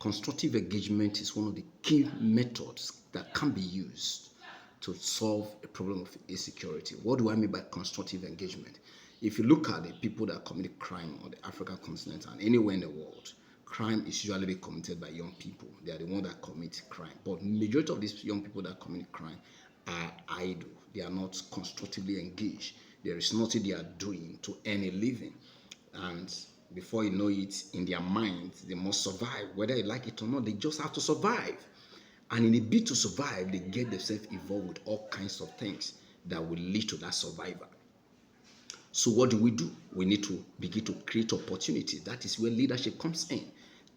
Constructive engagement is one of the key methods that can be used to solve a problem of insecurity. What do I mean by constructive engagement? If you look at the people that commit crime on the African continent and anywhere in the world, crime is usually being committed by young people. They are the ones that commit crime. But majority of these young people that commit crime are idle. They are not constructively engaged. There is nothing they are doing to earn a living. And before you know it, in their minds, they must survive. Whether they like it or not, they just have to survive. And in a bid to survive, they get themselves involved with all kinds of things that will lead to that survival. So what do? We need to begin to create opportunities. That is where leadership comes in.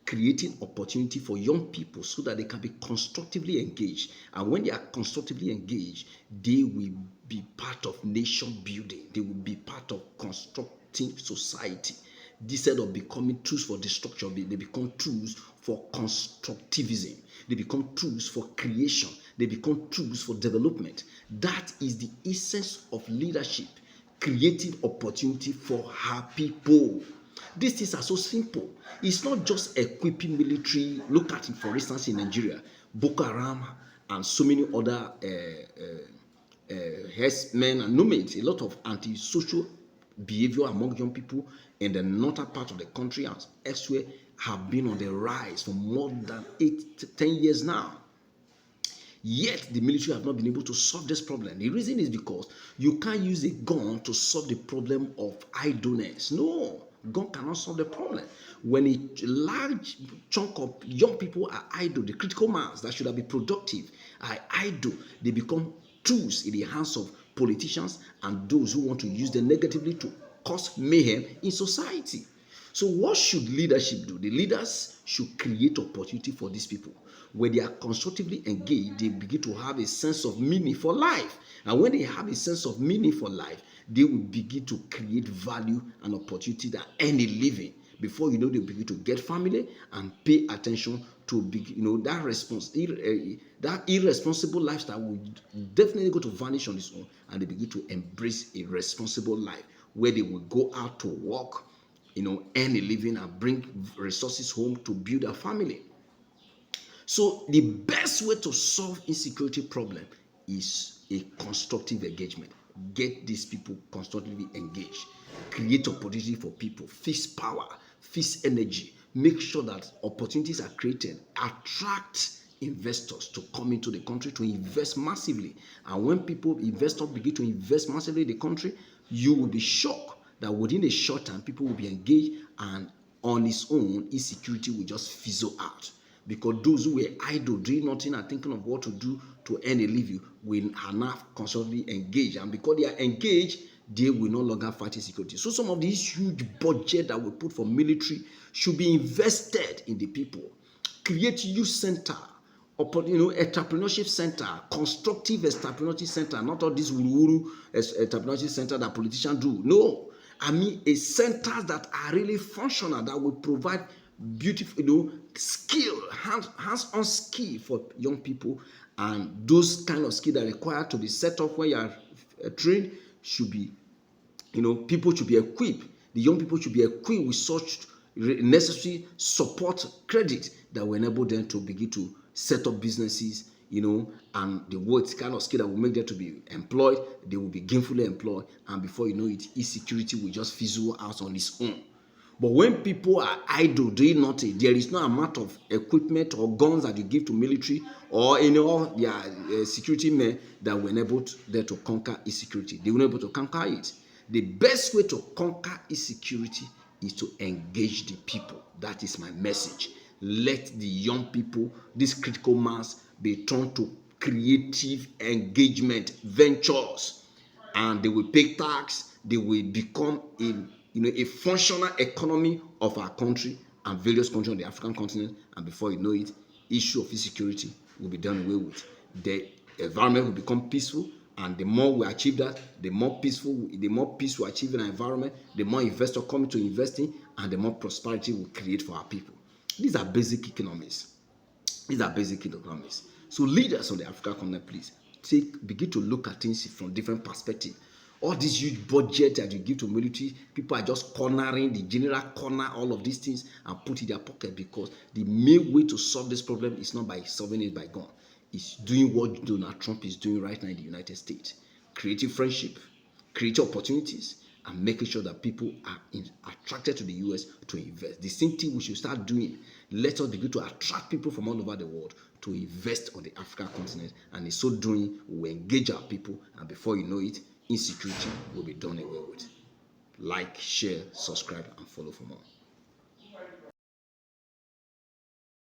Creating opportunity for young people so that they can be constructively engaged. And when they are constructively engaged, they will be part of nation building. They will be part of constructing society. Instead of becoming tools for destruction, they become tools for constructivism. They become tools for creation. They become tools for development. That is the essence of leadership. Creating opportunity for her people. These things are so simple. It's not just equipping military. Look at it, for instance, in Nigeria, Boko Haram and so many other herdsmen and nomads, a lot of anti-social behavior among young people in the northern part of the country and elsewhere have been on the rise for more than 8 to 10 years now. Yet the military have not been able to solve this problem. The reason is because you can't use a gun to solve the problem of idleness. No, gun cannot solve the problem. When a large chunk of young people are idle, the critical mass that should have been productive are idle, they become tools in the hands of politicians and those who want to use them negatively to cause mayhem in society. So what should leadership do? The leaders should create opportunity for these people. When they are constructively engaged, they begin to have a sense of meaning for life. And when they have a sense of meaning for life, they will begin to create value and opportunity that earn a living. Before you know, they begin to get family and pay attention to that irresponsible lifestyle will definitely go to vanish on its own, and they begin to embrace a responsible life where they will go out to work, earn a living and bring resources home to build a family. So the best way to solve insecurity problem is a constructive engagement. Get these people constructively engaged. Create opportunity for people. Fix power. Fix energy. Make sure that opportunities are created. Attract investors to come into the country to invest massively. And when investors begin to invest massively in the country, you will be shocked that within a short time, people will be engaged, and on its own, insecurity will just fizzle out. Because those who were idle, doing nothing and thinking of what to do to earn a living will now constantly engage. And because they are engaged, they will no longer fight insecurity. So some of these huge budget that we put for military should be invested in the people. Create youth center, entrepreneurship center, constructive entrepreneurship center, not all this wuru entrepreneurship center that politicians do. No, I mean a center that are really functional, that will provide beautiful, skill, hands-on skill for young people, and those kind of skill that require to be set up where you are trained should be, people should be equipped. The young people should be equipped with such necessary support credit that will enable them to begin to set up businesses, and the what kind of skill that will make them to be employed. They will be gainfully employed, and before you know it, insecurity will just fizzle out on its own. But when people are idle, doing nothing, there is no amount of equipment or guns that you give to military or their security men that will enable them to conquer insecurity. They will not be able to conquer it. The best way to conquer insecurity is to engage the people. That is my message. Let the young people, this critical mass, be turned to creative engagement ventures, and they will pay tax. They will become a functional economy of our country and various countries on the African continent. And before you know it, issue of insecurity will be done away with. The environment will become peaceful, and the more we achieve that, the more peace we achieve in our environment, the more investors come to investing, and the more prosperity we create for our people. These are basic economics. So leaders on the African continent, please begin to look at things from different perspectives. All this huge budget that you give to military, people are just cornering the general corner all of these things and put in their pocket, because the main way to solve this problem is not by solving it by gun. It's doing what Donald Trump is doing right now in the United States, creating friendship, creating opportunities, and making sure that people are attracted to the US to invest. The same thing we should start doing. Let us begin to attract people from all over the world to invest on the African continent, and in so doing, we will engage our people, and before you know it, insecurity will be done away with. Like, share, subscribe, and follow for more.